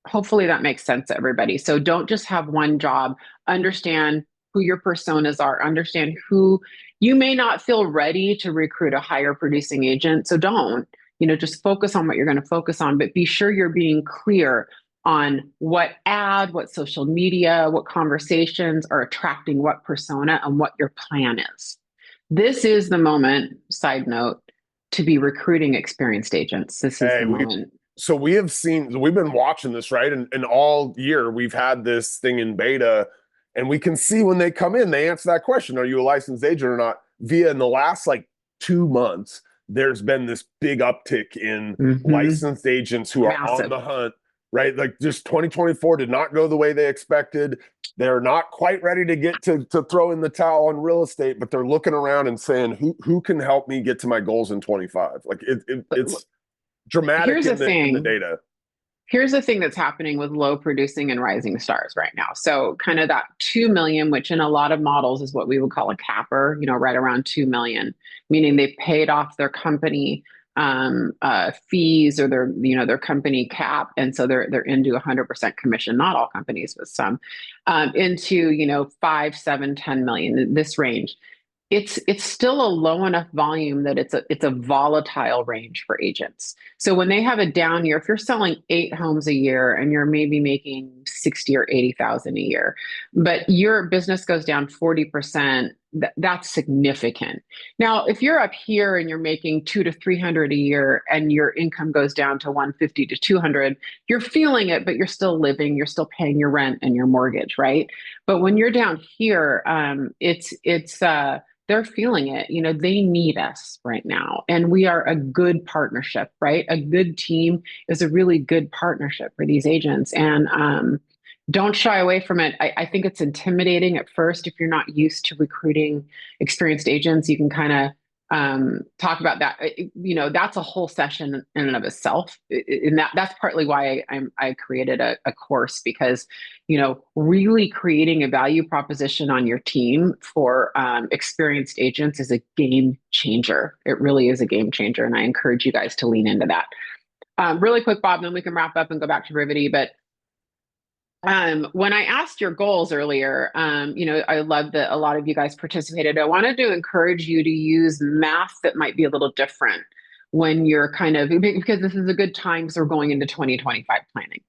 hopefully that makes sense to everybody. So don't just have one job. Understand who your personas are. Understand who you may not feel ready to recruit a higher producing agent. So don't, just focus on what you're going to focus on, but be sure you're being clear on what ad, what social media, what conversations are attracting what persona and what your plan is. This is the moment, side note, to be recruiting experienced agents. This is the moment. So we've been watching this, right? And all year we've had this thing in beta, and we can see when they come in, they answer that question, are you a licensed agent or not? Via in the last 2 months, there's been this big uptick in licensed agents who are on the hunt, right? Like just 2024 did not go the way they expected. They're not quite ready to get to throw in the towel on real estate, but they're looking around and saying, who can help me get to my goals in 25? Like it's dramatic in the data. Here's the thing that's happening with low producing and rising stars right now. So kind of that 2 million, which in a lot of models is what we would call a capper, right around 2 million, meaning they've paid off their company fees or their company cap. And so they're into 100% commission, not all companies, but some, into, 5, 7, 10 million, this range. it's still a low enough volume that it's a volatile range for agents. So when they have a down year, if you're selling 8 homes a year and you're maybe making 60 or 80,000 a year, but your business goes down 40%, that's significant. Now, if you're up here and you're making 200 to 300 a year and your income goes down to 150 to 200, you're feeling it, but you're still living, you're still paying your rent and your mortgage, right? But when you're down here, it's they're feeling it. They need us right now. And we are a good partnership, right? A good team is a really good partnership for these agents. And don't shy away from it. I think it's intimidating at first if you're not used to recruiting experienced agents. You can kind of talk about that. That's a whole session in and of itself. And that's partly why I created a course, because really creating a value proposition on your team for experienced agents is a game changer. It really is a game changer, and I encourage you guys to lean into that. Really quick, Bob, then we can wrap up and go back to Brivity. But when I asked your goals earlier, I love that a lot of you guys participated. I wanted to encourage you to use math that might be a little different when you're because this is a good time because we're going into 2025 planning.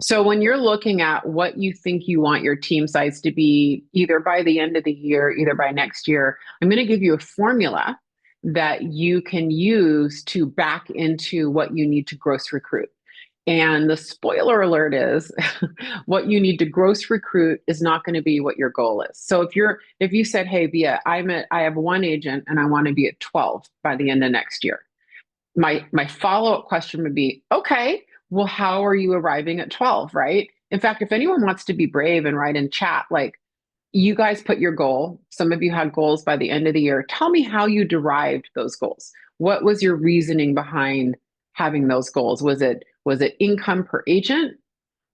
So when you're looking at what you think you want your team size to be, either by the end of the year, either by next year, I'm going to give you a formula that you can use to back into what you need to gross recruit. And the spoiler alert is what you need to gross recruit is not going to be what your goal is. So if you said, hey, Via, I have one agent and I want to be at 12 by the end of next year. My follow-up question would be, okay, well, how are you arriving at 12, right? In fact, if anyone wants to be brave and write in chat, like, you guys put your goal, some of you had goals by the end of the year. Tell me how you derived those goals. What was your reasoning behind having those goals? Was it income per agent?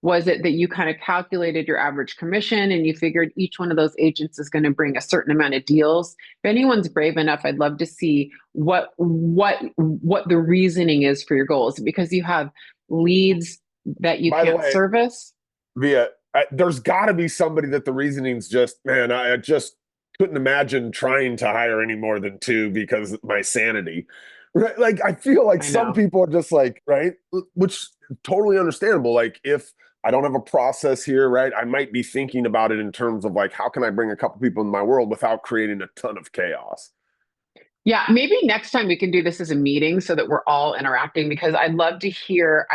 Was it that you kind of calculated your average commission and you figured each one of those agents is going to bring a certain amount of deals? If anyone's brave enough, I'd love to see what the reasoning is for your goals, because you have leads that you can't service. Via, there's got to be somebody that the reasoning's just, man, I just couldn't imagine trying to hire any more than 2 because of my sanity. Right? Like, I feel like some people are just like, right, which totally understandable. Like, if I don't have a process here, right, I might be thinking about it in terms of like, how can I bring a couple people in my world without creating a ton of chaos? Yeah, maybe next time we can do this as a meeting so that we're all interacting, because I'd love to hear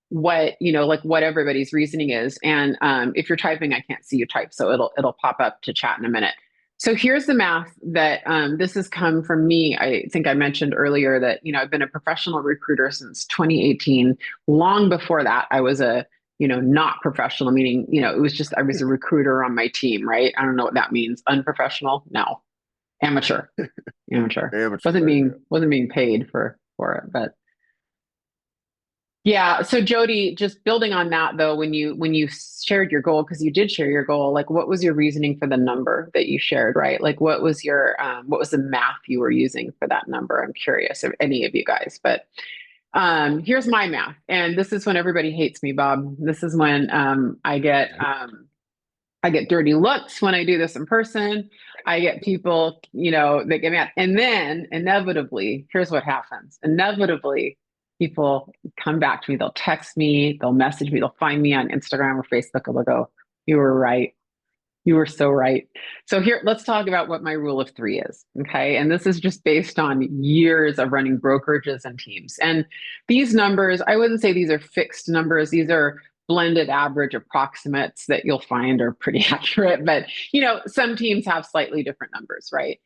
what, like what everybody's reasoning is. And if you're typing, I can't see you type, so it'll pop up to chat in a minute. So here's the math that this has come from me. I think I mentioned earlier that, I've been a professional recruiter since 2018. Long before that, I was not professional, meaning, it was just, I was a recruiter on my team, right? I don't know what that means. Unprofessional? No. Amateur. Wasn't being paid for it, but yeah. So Jody, just building on that though, when you shared your goal, because you did share your goal, like what was your reasoning for the number that you shared, right? Like what was the math you were using for that number? I'm curious if any of you guys, but here's my math. And this is when everybody hates me, Bob. This is when I get dirty looks when I do this in person. I get people, that get mad. And then inevitably, here's what happens. Inevitably, people come back to me. They'll text me, they'll message me, they'll find me on Instagram or Facebook, and they'll go, you were right. You were so right. So here, let's talk about what my rule of 3 is. Okay. And this is just based on years of running brokerages and teams. And these numbers, I wouldn't say these are fixed numbers. These are blended average approximates that you'll find are pretty accurate, but some teams have slightly different numbers, right?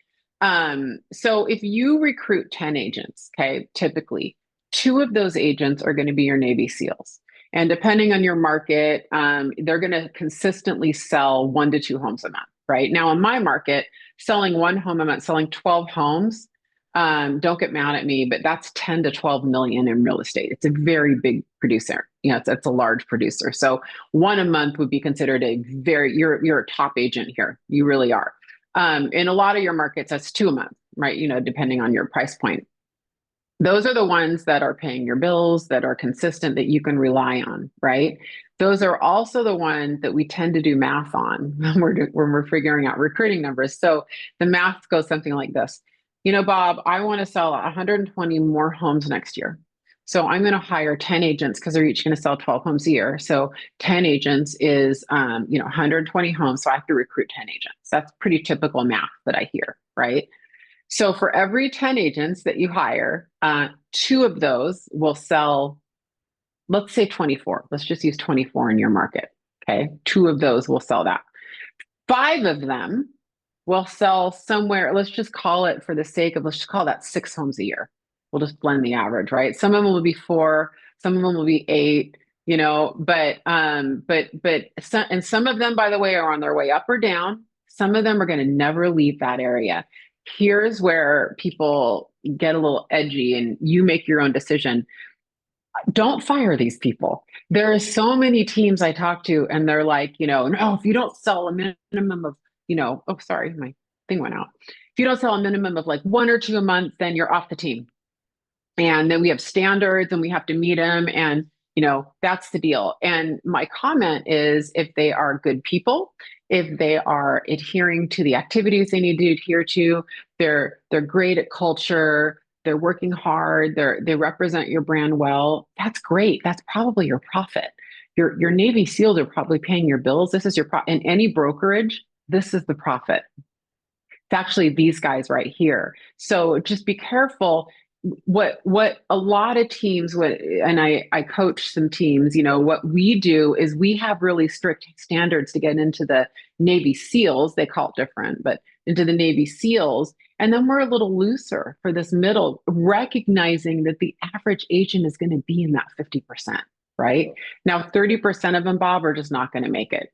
So if you recruit 10 agents, okay, typically 2 of those agents are going to be your Navy SEALs. And depending on your market, they're going to consistently sell 1 to 2 homes a month, right? Now, in my market, selling 1 home a month, selling 12 homes, don't get mad at me, but that's 10 to 12 million in real estate. It's a very big producer. It's a large producer. So 1 a month would be considered you're a top agent here. You really are. In a lot of your markets, that's 2 a month, right? Depending on your price point. Those are the ones that are paying your bills, that are consistent, that you can rely on, right? Those are also the ones that we tend to do math on when we're figuring out recruiting numbers. So the math goes something like this. Bob, I want to sell 120 more homes next year. So I'm going to hire 10 agents because they're each going to sell 12 homes a year. So 10 agents is, 120 homes. So I have to recruit 10 agents. That's pretty typical math that I hear, right? So for every 10 agents that you hire, two of those will sell, let's say 24. Let's just use 24 in your market. Okay. Two of those will sell that. Five of them will sell somewhere, let's just call it, for the sake of, let's just call that 6 homes a year. We'll just blend the average, right? Some of them will be 4, some of them will be 8, but some of them, by the way, are on their way up or down. Some of them are going to never leave that area. Here's where people get a little edgy and you make your own decision. Don't fire these people. There are so many teams I talk to and they're like, no, if you don't sell a minimum of, oh, sorry, my thing went out. If you don't sell a minimum of like 1 or 2 a month, then you're off the team. And then we have standards and we have to meet them. And, that's the deal. And my comment is, if they are good people, if they are adhering to the activities they need to adhere to, they're great at culture, they're working hard, they represent your brand well, that's great. That's probably your profit. Your Navy SEALs are probably paying your bills. This is your in any brokerage, this is the profit. It's actually these guys right here. So just be careful. What a lot of teams would, and I coach some teams, what we do is we have really strict standards to get into the Navy SEALs. They call it different, but into the Navy SEALs. And then we're a little looser for this middle, recognizing that the average agent is going to be in that 50%, right? Now, 30% of them, Bob, are just not going to make it.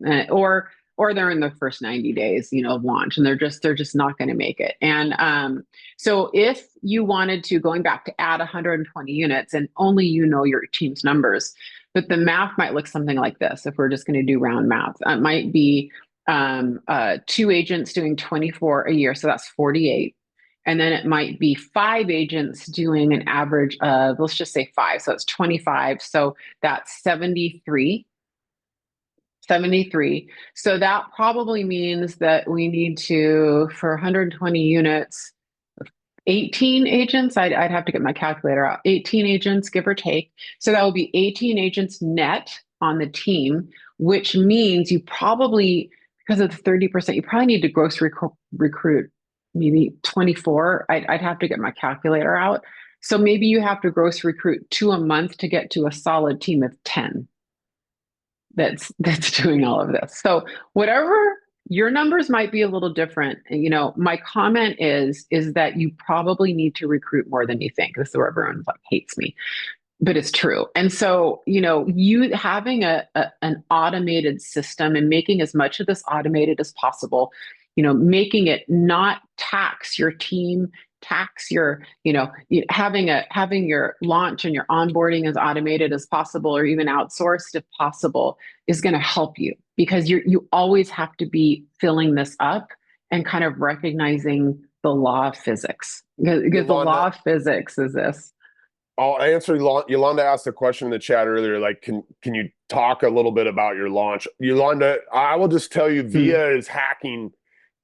Or they're in the first 90 days, of launch, and they're just not going to make it. And so if you wanted to, going back to add 120 units, and only your team's numbers, but the math might look something like this. If we're just going to do round math, it might be 2 agents doing 24 a year, so that's 48. And then it might be 5 agents doing an average of, let's just say 5, so it's 25. So that's 73. So that probably means that we need to, for 120 units, 18 agents. I'd have to get my calculator out. 18 agents, give or take. So that would be 18 agents net on the team, which means you probably, because of the 30%, you probably need to gross recruit maybe 24. I'd have to get my calculator out. So maybe you have to gross recruit 2 a month to get to a solid team of 10. That's doing all of this. So whatever your numbers might be a little different. My comment is that you probably need to recruit more than you think. This is where everyone hates me, but it's true. And so, you having an automated system and making as much of this automated as possible, making it not tax your team, tax your, having your launch and your onboarding as automated as possible, or even outsourced if possible, is going to help you, because you always have to be filling this up and kind of recognizing the law of physics, because the law of physics is this. I'll answer. Yolanda asked a question in the chat earlier, like, can you talk a little bit about your launch? Yolanda, I will just tell you, Vija is hacking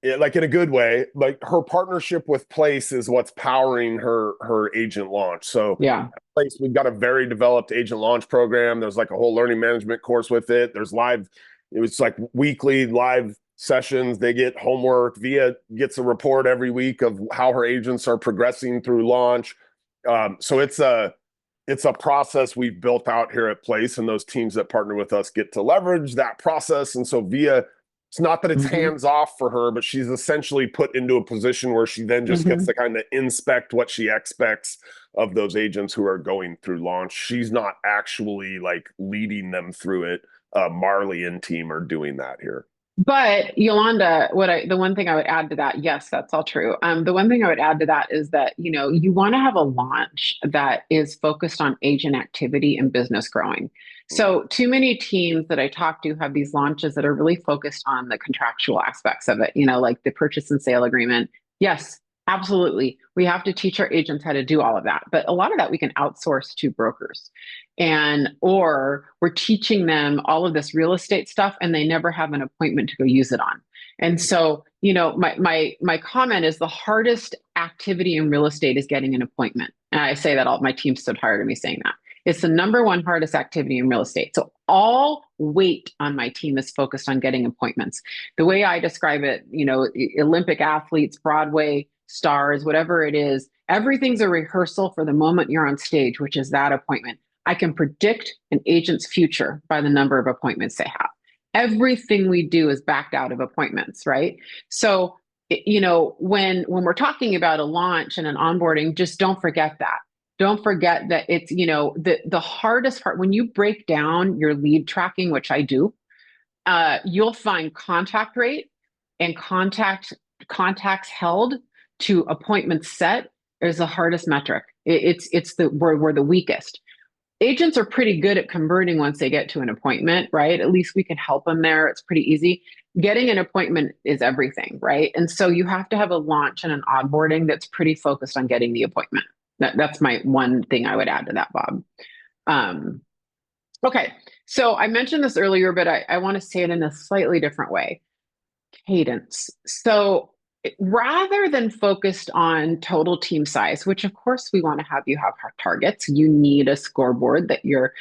it, like, in a good way. Like, her partnership with Place is what's powering her agent launch. So yeah, Place, we've got a very developed agent launch program. There's like a whole learning management course with it. There's live, it was like weekly live sessions. They get homework. Vija gets a report every week of how her agents are progressing through launch. So it's a process we've built out here at Place, and those teams that partner with us get to leverage that process. And so Vija, it's not that it's hands off for her, but she's essentially put into a position where she then just gets to kind of inspect what she expects of those agents who are going through launch. She's not actually like leading them through it. Marley and team are doing that here. But Yolanda, the one thing I would add to that, yes, that's all true. The one thing I would add to that is that, you want to have a launch that is focused on agent activity and business growing. So too many teams that I talk to have these launches that are really focused on the contractual aspects of it, like the purchase and sale agreement. Yes, Absolutely. We have to teach our agents how to do all of that. But a lot of that we can outsource to brokers. And or we're teaching them all of this real estate stuff and they never have an appointment to go use it on. And so, my comment is the hardest activity in real estate is getting an appointment. And I say that all my team stood tired of me saying that. It's the number one hardest activity in real estate. So all weight on my team is focused on getting appointments. The way I describe it, Olympic athletes, Broadway stars, whatever it is, everything's a rehearsal for the moment you're on stage, which is that appointment. I can predict an agent's future by the number of appointments they have. Everything we do is backed out of appointments, right? So, when we're talking about a launch and an onboarding, just don't forget that. Don't forget that it's, the hardest part when you break down your lead tracking, which I do, you'll find contact rate and contacts held to appointments set is the hardest metric. We're the weakest. Agents are pretty good at converting once they get to an appointment, right? At least we can help them there. It's pretty easy. Getting an appointment is everything, right? And so you have to have a launch and an onboarding that's pretty focused on getting the appointment. That's my one thing I would add to that, Bob. Okay, so I mentioned this earlier, but I want to say it in a slightly different way. Cadence. So rather than focused on total team size, which of course we want to have you have targets, you need a scoreboard that you're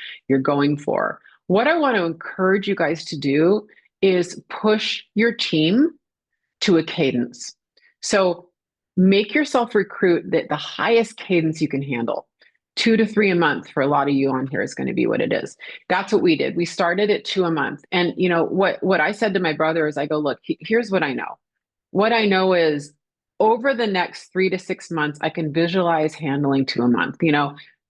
going for. What I want to encourage you guys to do is push your team to a cadence. So make yourself recruit the highest cadence you can handle. 2 to 3 a month for a lot of you on here is going to be what it is. That's what we did. We started at 2 a month. And what I said to my brother is I go, look, here's what I know. What I know is over the next 3 to 6 months, I can visualize handling 2 a month.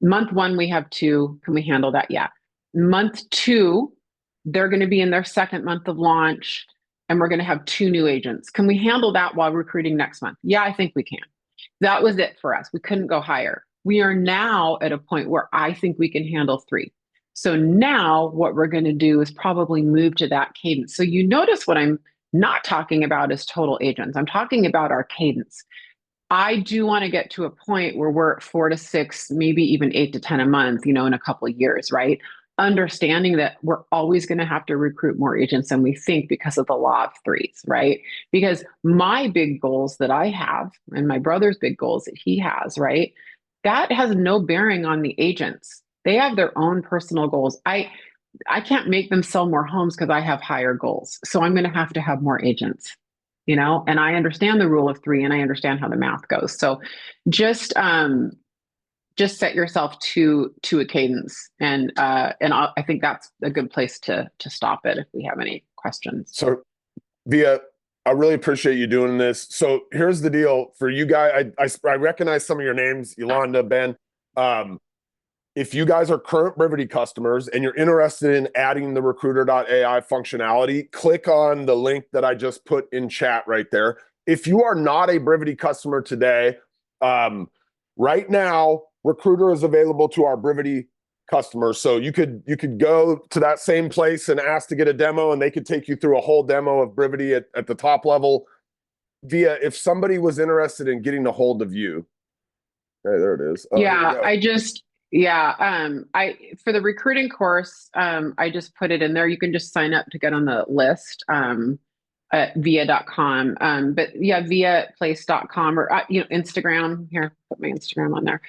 Month 1, we have 2. Can we handle that? Yeah. Month 2, they're going to be in their second month of launch and we're going to have 2 new agents. Can we handle that while recruiting next month? Yeah, I think we can. That was it for us. We couldn't go higher. We are now at a point where I think we can handle 3. So now what we're going to do is probably move to that cadence. So you notice what I'm not talking about is total agents. I'm talking about our cadence. I do want to get to a point where we're at 4 to 6, maybe even 8 to 10 a month, in a couple of years, right? Understanding that we're always going to have to recruit more agents than we think because of the law of threes, right? Because my big goals that I have and my brother's big goals that he has, right? That has no bearing on the agents. They have their own personal goals. I can't make them sell more homes because I have higher goals. So I'm going to have more agents, and I understand the rule of 3 and I understand how the math goes. So just set yourself to a cadence. And I think that's a good place to stop it if we have any questions. So Vija, I really appreciate you doing this. So here's the deal for you guys. I recognize some of your names, Yolanda, Ben. If you guys are current Brivity customers and you're interested in adding the recruiter.ai functionality, click on the link that I just put in chat right there. If you are not a Brivity customer today, right now, Recruiter is available to our Brivity customers. So you could go to that same place and ask to get a demo and they could take you through a whole demo of Brivity at the top level. Vija, if somebody was interested in getting a hold of you, hey, there it is. Oh, for the recruiting course, I just put it in there. You can just sign up to get on the list at via.com. But yeah, viaplace.com or, Instagram. Here, put my Instagram on there.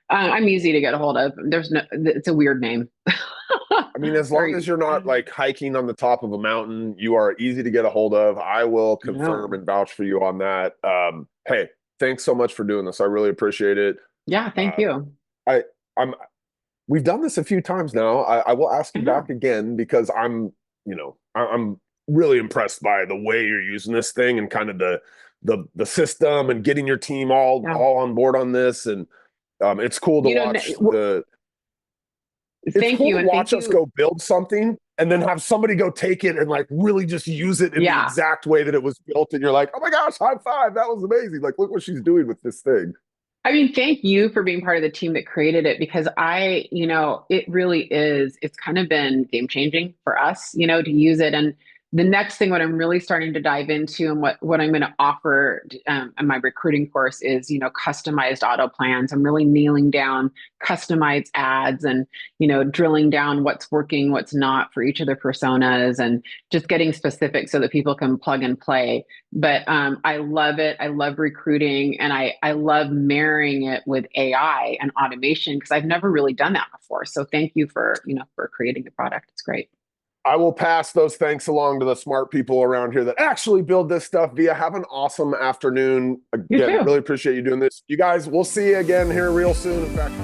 I'm easy to get a hold of. It's a weird name. I mean, as long as you're not like hiking on the top of a mountain, you are easy to get a hold of. I will confirm and vouch for you on that. Hey, thanks so much for doing this. I really appreciate it. Yeah, thank you. We've done this a few times now. I will ask you back again because I'm really impressed by the way you're using this thing and kind of the system and getting your team all on board on this. And it's cool to watch watch us go build something and then have somebody go take it and like really just use it in the exact way that it was built. And you're like, oh my gosh, high five. That was amazing. Like, look what she's doing with this thing. I mean, thank you for being part of the team that created it because it really is, it's kind of been game changing for us, to use it. And the next thing, what I'm really starting to dive into and what I'm going to offer in my recruiting course is, customized auto plans. I'm really nailing down customized ads and, drilling down what's working, what's not for each of their personas and just getting specific so that people can plug and play. But I love it. I love recruiting and I love marrying it with AI and automation because I've never really done that before. So thank you for creating the product. It's great. I will pass those thanks along to the smart people around here that actually build this stuff. Vija, have an awesome afternoon. You Again, too. really appreciate you doing this. You guys, we'll see you again here real soon. In fact,